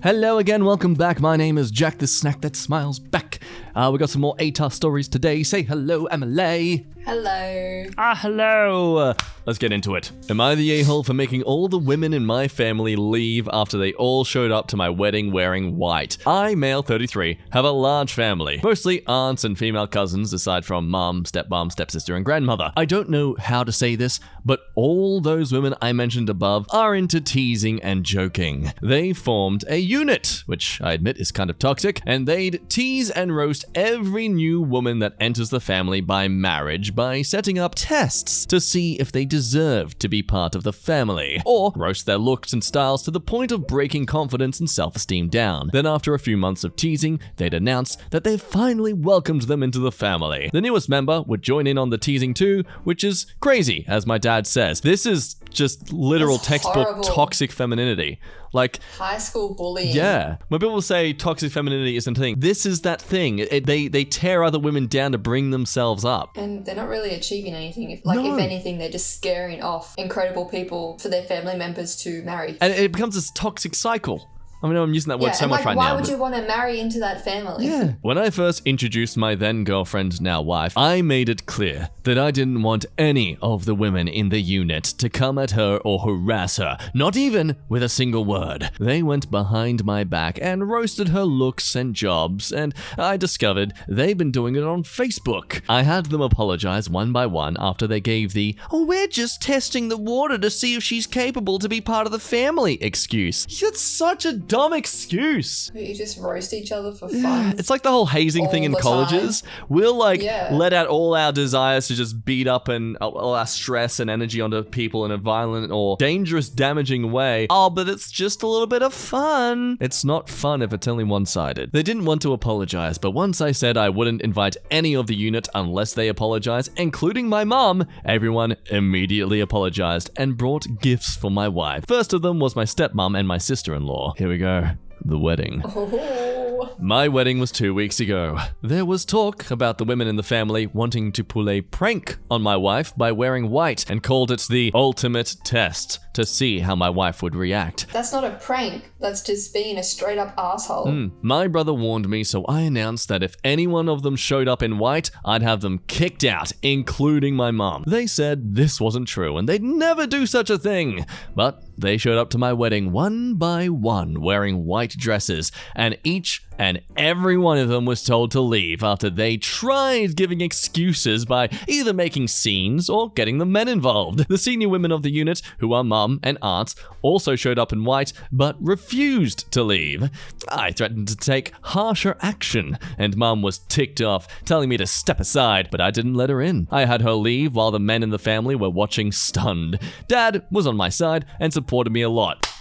Hello again, welcome back. My name is Jack, the snack that smiles back. We got some more AITA stories today. Say hello, Emily. Hello. Hello. Let's get into it. Am I the a-hole for making all the women in my family leave after they all showed up to my wedding wearing white? I, male 33, have a large family, mostly aunts and female cousins aside from mom, stepsister, and grandmother. I don't know how to say this, but all those women I mentioned above are into teasing and joking. They formed a unit, which I admit is kind of toxic, and they'd tease and roast every new woman that enters the family by marriage by setting up tests to see if they deserve to be part of the family, or roast their looks and styles to the point of breaking confidence and self-esteem down. Then after a few months of teasing, they'd announce that they've finally welcomed them into the family. The newest member would join in on the teasing too, which is crazy, as my dad says. This is just literal textbook horrible. Toxic femininity. Like high school bullying. Yeah. When people say toxic femininity isn't a thing, this is that thing. They tear other women down to bring themselves up. And they're not really achieving anything. If anything, they're just scaring off incredible people for their family members to marry. And it becomes this toxic cycle. I mean, I'm using that word so much right now. Why would you want to marry into that family? Yeah. When I first introduced my then girlfriend, now wife, I made it clear that I didn't want any of the women in the unit to come at her or harass her, not even with a single word. They went behind my back and roasted her looks and jobs, and I discovered they've been doing it on Facebook. I had them apologize one by one after they gave the, "Oh, we're just testing the water to see if she's capable to be part of the family" excuse. That's such a dumb excuse. You just roast each other for fun. It's like the whole hazing thing in colleges. We'll let out all our desires to just beat up and all our stress and energy onto people in a violent or dangerous, damaging way. Oh, but it's just a little bit of fun. It's not fun if it's only one-sided. They didn't want to apologize, but once I said I wouldn't invite any of the unit unless they apologize, including my mom, everyone immediately apologized and brought gifts for my wife. First of them was my stepmom and my sister-in-law. Here we go. The wedding. Oh. My wedding was 2 weeks ago. There was talk about the women in the family wanting to pull a prank on my wife by wearing white and called it the ultimate test to see how my wife would react. That's not a prank. That's just being a straight up asshole. My brother warned me, so I announced that if any one of them showed up in white, I'd have them kicked out, including my mom. They said this wasn't true and they'd never do such a thing. But they showed up to my wedding one by one wearing white dresses, and each and every one of them was told to leave after they tried giving excuses by either making scenes or getting the men involved. The senior women of the unit, who are mum and aunts, also showed up in white but refused to leave. I threatened to take harsher action, and mum was ticked off, telling me to step aside, but I didn't let her in. I had her leave while the men in the family were watching stunned. Dad was on my side and supported me a lot.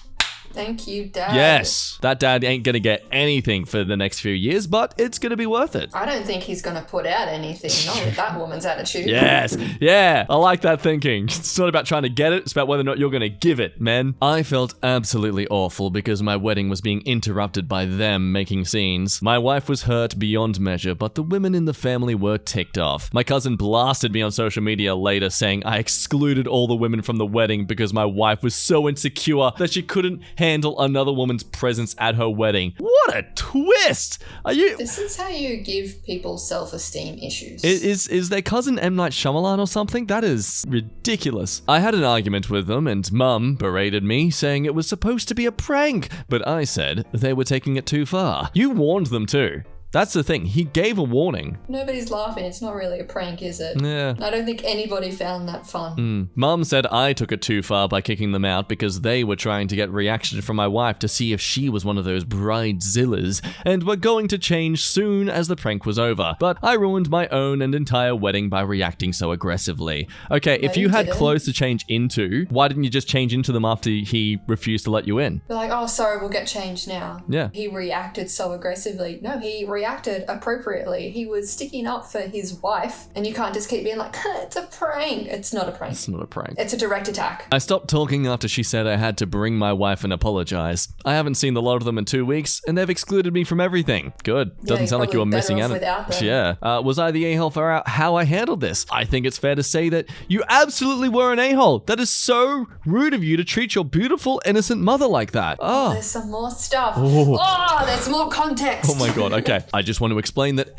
Thank you, Dad. Yes, that dad ain't gonna get anything for the next few years, but it's gonna be worth it. I don't think he's going to put out anything, not with that woman's attitude. Yes, yeah, I like that thinking. It's not about trying to get it, it's about whether or not you're gonna give it, man. I felt absolutely awful because my wedding was being interrupted by them making scenes. My wife was hurt beyond measure, but the women in the family were ticked off. My cousin blasted me on social media later saying I excluded all the women from the wedding because my wife was so insecure that she couldn't handle another woman's presence at her wedding. What a twist! This is how you give people self-esteem issues. Is their cousin M. Night Shyamalan or something? That is ridiculous. I had an argument with them and Mum berated me, saying it was supposed to be a prank, but I said they were taking it too far. You warned them too. That's the thing, he gave a warning. Nobody's laughing, it's not really a prank, is it? Yeah. I don't think anybody found that fun. Mum said I took it too far by kicking them out because they were trying to get reaction from my wife to see if she was one of those bridezillas and were going to change soon as the prank was over. But I ruined my own and entire wedding by reacting so aggressively. Okay, if you had clothes to change into, why didn't you just change into them after he refused to let you in? They're like, oh, sorry, we'll get changed now. Yeah. He reacted so aggressively. No, he reacted reacted appropriately. He was sticking up for his wife, and you can't just keep being like, it's a prank. It's not a prank. It's not a prank. It's a direct attack. I stopped talking after she said I had to bring my wife and apologize. I haven't seen the lot of them in 2 weeks, and they've excluded me from everything. Good. Doesn't sound like you were missing out. Yeah. Was I the a-hole for how I handled this? I think it's fair to say that you absolutely were an a-hole. That is so rude of you to treat your beautiful, innocent mother like that. Oh. There's some more stuff. Oh, there's more context. Oh my god, okay. I just want to explain that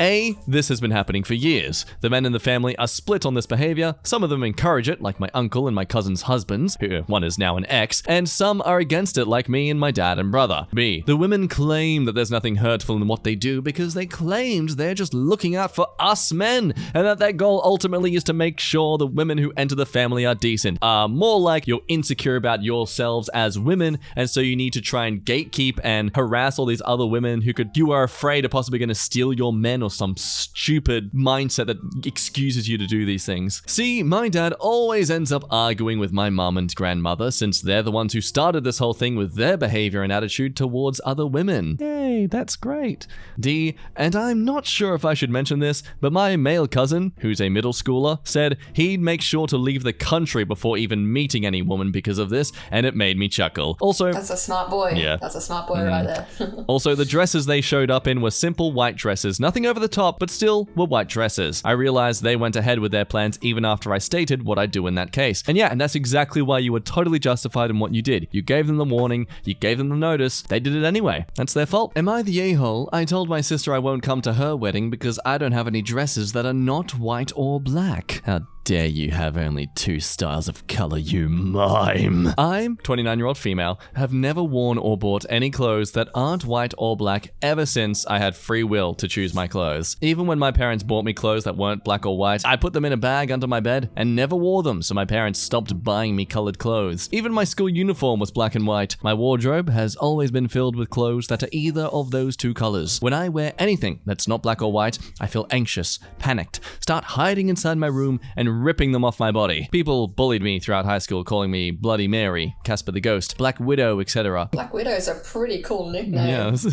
this has been happening for years. The men in the family are split on this behavior. Some of them encourage it, like my uncle and my cousin's husbands, who one is now an ex, and some are against it, like me and my dad and brother. B, the women claim that there's nothing hurtful in what they do because they claimed they're just looking out for us men, and that their goal ultimately is to make sure the women who enter the family are decent. More like you're insecure about yourselves as women, and so you need to try and gatekeep and harass all these other women you are afraid are possibly going to steal your men, or some stupid mindset that excuses you to do these things. See, my dad always ends up arguing with my mum and grandmother, since they're the ones who started this whole thing with their behavior and attitude towards other women. Yay, that's great. D, and I'm not sure if I should mention this, but my male cousin, who's a middle schooler, said he'd make sure to leave the country before even meeting any woman because of this, and it made me chuckle. Also, that's a smart boy. Yeah. That's a smart boy right there. Also, the dresses they showed up in were simple white dresses, nothing over the top, but still were white dresses. I realized they went ahead with their plans even after I stated what I'd do in that case. And yeah, and that's exactly why you were totally justified in what you did. You gave them the warning, you gave them the notice, they did it anyway. That's their fault. Am I the a-hole? I told my sister I won't come to her wedding because I don't have any dresses that are not white or black. How dare you have only 2 styles of color, you mime. I'm 29-year-old female, have never worn or bought any clothes that aren't white or black ever since I had free will to choose my clothes. Even when my parents bought me clothes that weren't black or white, I put them in a bag under my bed and never wore them, so my parents stopped buying me colored clothes. Even my school uniform was black and white. My wardrobe has always been filled with clothes that are either of those 2 colors. When I wear anything that's not black or white, I feel anxious, panicked, start hiding inside my room and ripping them off my body. People bullied me throughout high school, calling me Bloody Mary, Casper the Ghost, Black Widow, etc. Black Widow's a pretty cool nickname. Yes.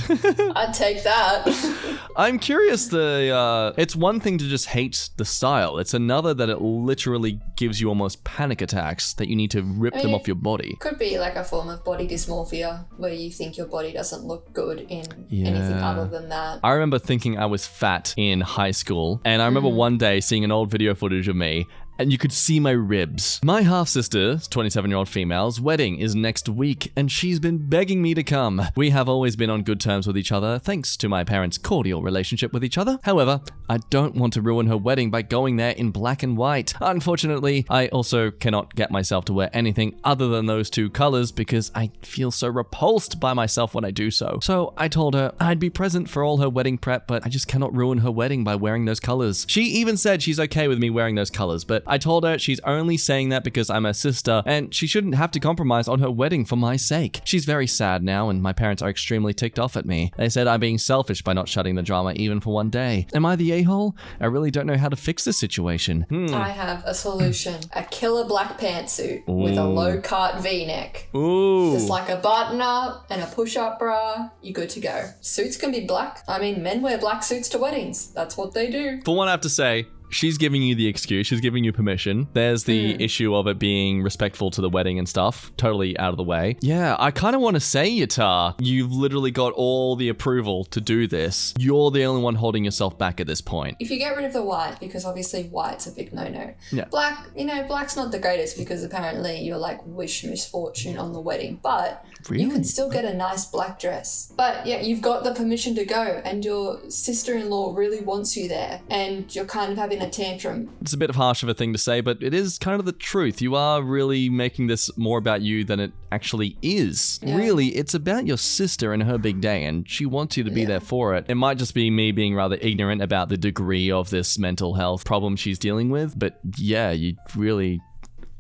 I'd take that. I'm curious, it's one thing to just hate the style. It's another that it literally gives you almost panic attacks that you need to rip them off your body. Could be like a form of body dysmorphia, where you think your body doesn't look good in anything other than that. I remember thinking I was fat in high school, and I remember one day seeing an old video footage of me, and you could see my ribs. My half-sister, 27-year-old female's wedding is next week, and she's been begging me to come. We have always been on good terms with each other, thanks to my parents' cordial relationship with each other. However, I don't want to ruin her wedding by going there in black and white. Unfortunately, I also cannot get myself to wear anything other than those 2 colors because I feel so repulsed by myself when I do so. So I told her I'd be present for all her wedding prep, but I just cannot ruin her wedding by wearing those colors. She even said she's okay with me wearing those colors, but I told her she's only saying that because I'm her sister and she shouldn't have to compromise on her wedding for my sake. She's very sad now and my parents are extremely ticked off at me. They said I'm being selfish by not shutting the drama even for one day. Am I the a-hole? I really don't know how to fix this situation. I have a solution. A killer black pantsuit with a low cut v-neck. Ooh. Just like a button up and a push-up bra, you're good to go. Suits can be black. I mean, men wear black suits to weddings. That's what they do. For one, I have to say, she's giving you the excuse. She's giving you permission. There's the issue of it being respectful to the wedding and stuff. Totally out of the way. Yeah, I kind of want to say, AITA, you've literally got all the approval to do this. You're the only one holding yourself back at this point. If you get rid of the white, because obviously white's a big no-no. Yeah. Black, black's not the greatest because apparently you're like wish misfortune on the wedding. But you can still get a nice black dress. But yeah, you've got the permission to go and your sister-in-law really wants you there and you're kind of having a tantrum. It's a bit harsh of a thing to say, but it is kind of the truth. You are really making this more about you than it actually is. Yeah. Really, it's about your sister and her big day, and she wants you to be there for it. It might just be me being rather ignorant about the degree of this mental health problem she's dealing with, but yeah, you really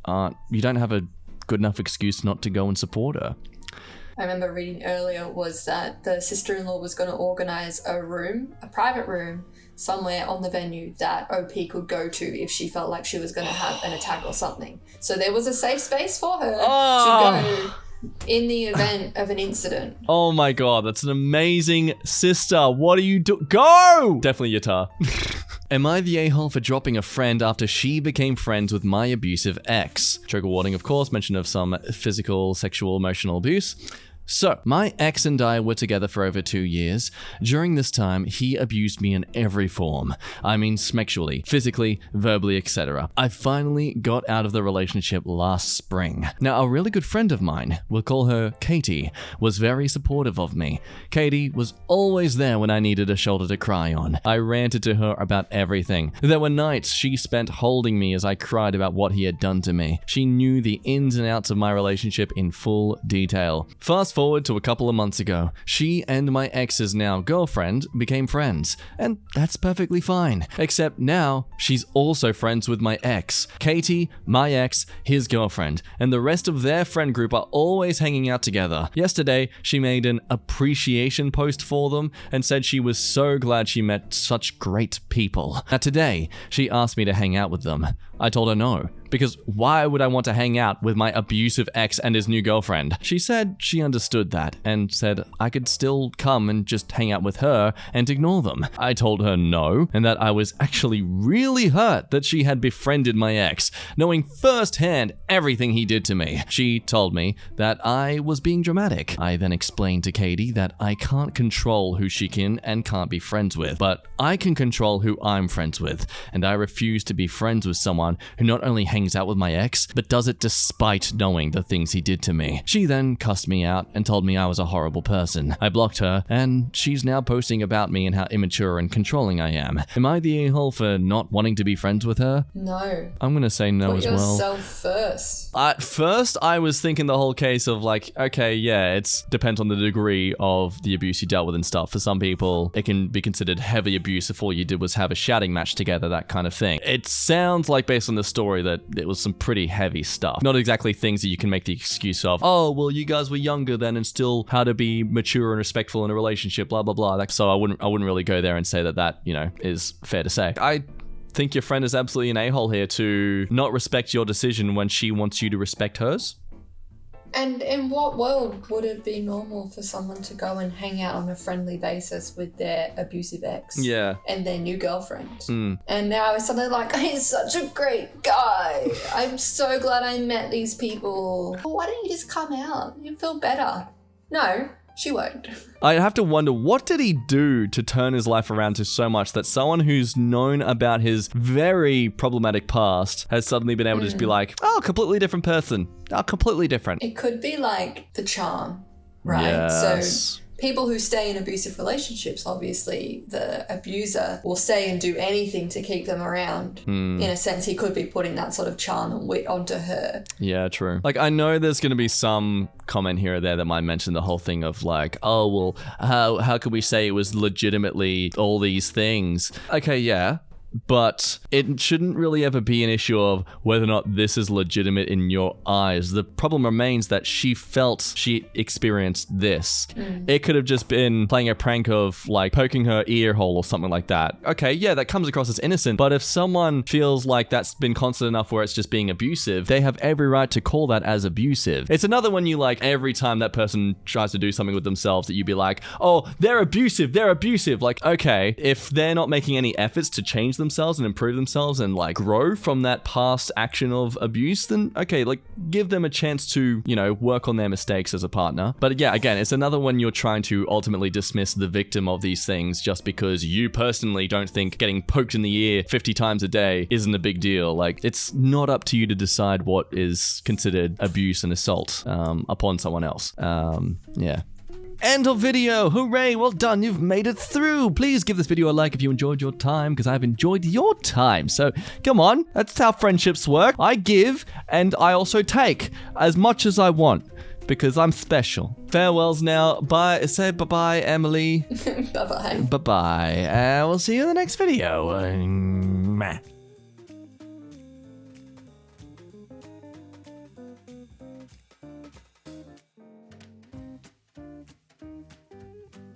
aren't. You don't have a good enough excuse not to go and support her. I remember reading earlier was that the sister-in-law was going to organise a private room, somewhere on the venue that OP could go to if she felt like she was going to have an attack or something. So there was a safe space for her to go in the event of an incident. Oh my god, that's an amazing sister. What do you do? Go! Definitely Yata. Am I the a-hole for dropping a friend after she became friends with my abusive ex? Trigger warning, of course, mention of some physical, sexual, emotional abuse. So, my ex and I were together for over 2 years. During this time, he abused me in every form. I mean sexually, physically, verbally, etc. I finally got out of the relationship last spring. Now, a really good friend of mine, we'll call her Katie, was very supportive of me. Katie was always there when I needed a shoulder to cry on. I ranted to her about everything. There were nights she spent holding me as I cried about what he had done to me. She knew the ins and outs of my relationship in full detail. Fast forward to a couple of months ago, she and my ex's now girlfriend became friends, and that's perfectly fine. Except now, she's also friends with my ex. Katie, my ex, his girlfriend, and the rest of their friend group are always hanging out together. Yesterday, she made an appreciation post for them and said she was so glad she met such great people. Now today, she asked me to hang out with them. I told her no, because why would I want to hang out with my abusive ex and his new girlfriend? She said she understood that and said I could still come and just hang out with her and ignore them. I told her no, and that I was actually really hurt that she had befriended my ex, knowing firsthand everything he did to me. She told me that I was being dramatic. I then explained to Katie that I can't control who she can and can't be friends with, but I can control who I'm friends with, and I refuse to be friends with someone who not only hangs out with my ex, but does it despite knowing the things he did to me. She then cussed me out and told me I was a horrible person. I blocked her, and she's now posting about me and how immature and controlling I am. Am I the a-hole for not wanting to be friends with her? No. I'm gonna say no as well. Put yourself first. At first, I was thinking the whole case of like, okay, yeah, it depends on the degree of the abuse you dealt with and stuff. For some people, it can be considered heavy abuse if all you did was have a shouting match together, that kind of thing. It sounds like, based on the story, that it was some pretty heavy stuff. Not exactly things that you can make the excuse of, oh, well, you guys were younger then and still how to be mature and respectful in a relationship, blah, blah, blah. So I wouldn't really go there and say that, is fair to say. I think your friend is absolutely an a-hole here to not respect your decision when she wants you to respect hers. And in what world would it be normal for someone to go and hang out on a friendly basis with their abusive ex and their new girlfriend? And now it's something like, he's such a great guy. I'm so glad I met these people. Well, why don't you just come out? You'd feel better. No, she won't. I have to wonder, what did he do to turn his life around to so much that someone who's known about his very problematic past has suddenly been able to just be like, oh, completely different person. Oh, completely different. It could be like the charm, right? Yes. So people who stay in abusive relationships, obviously the abuser will stay and do anything to keep them around. In a sense, he could be putting that sort of charm and wit onto her. Yeah, true. Like, I know there's going to be some comment here or there that might mention the whole thing of like, oh, well, how could we say it was legitimately all these things? Okay, yeah. But it shouldn't really ever be an issue of whether or not this is legitimate in your eyes. The problem remains that she felt she experienced this. It could have just been playing a prank of like poking her ear hole or something like that. Okay, yeah, that comes across as innocent. But if someone feels like that's been constant enough where it's just being abusive, they have every right to call that as abusive. It's another when you like every time that person tries to do something with themselves that you'd be like, oh, they're abusive, they're abusive. Like, okay, if they're not making any efforts to change themselves and improve themselves and like grow from that past action of abuse, then okay, like give them a chance to, work on their mistakes as a partner. But yeah, again, it's another when you're trying to ultimately dismiss the victim of these things just because you personally don't think getting poked in the ear 50 times a day isn't a big deal. Like, it's not up to you to decide what is considered abuse and assault upon someone else. Yeah. End of video. Hooray, well done, you've made it through. Please give this video a like if you enjoyed your time, because I've enjoyed your time. So come on, that's how friendships work. I give and I also take as much as I want because I'm special. Farewells now. Bye. Say bye-bye, Emily. Bye-bye. Bye-bye. We'll see you in the next video.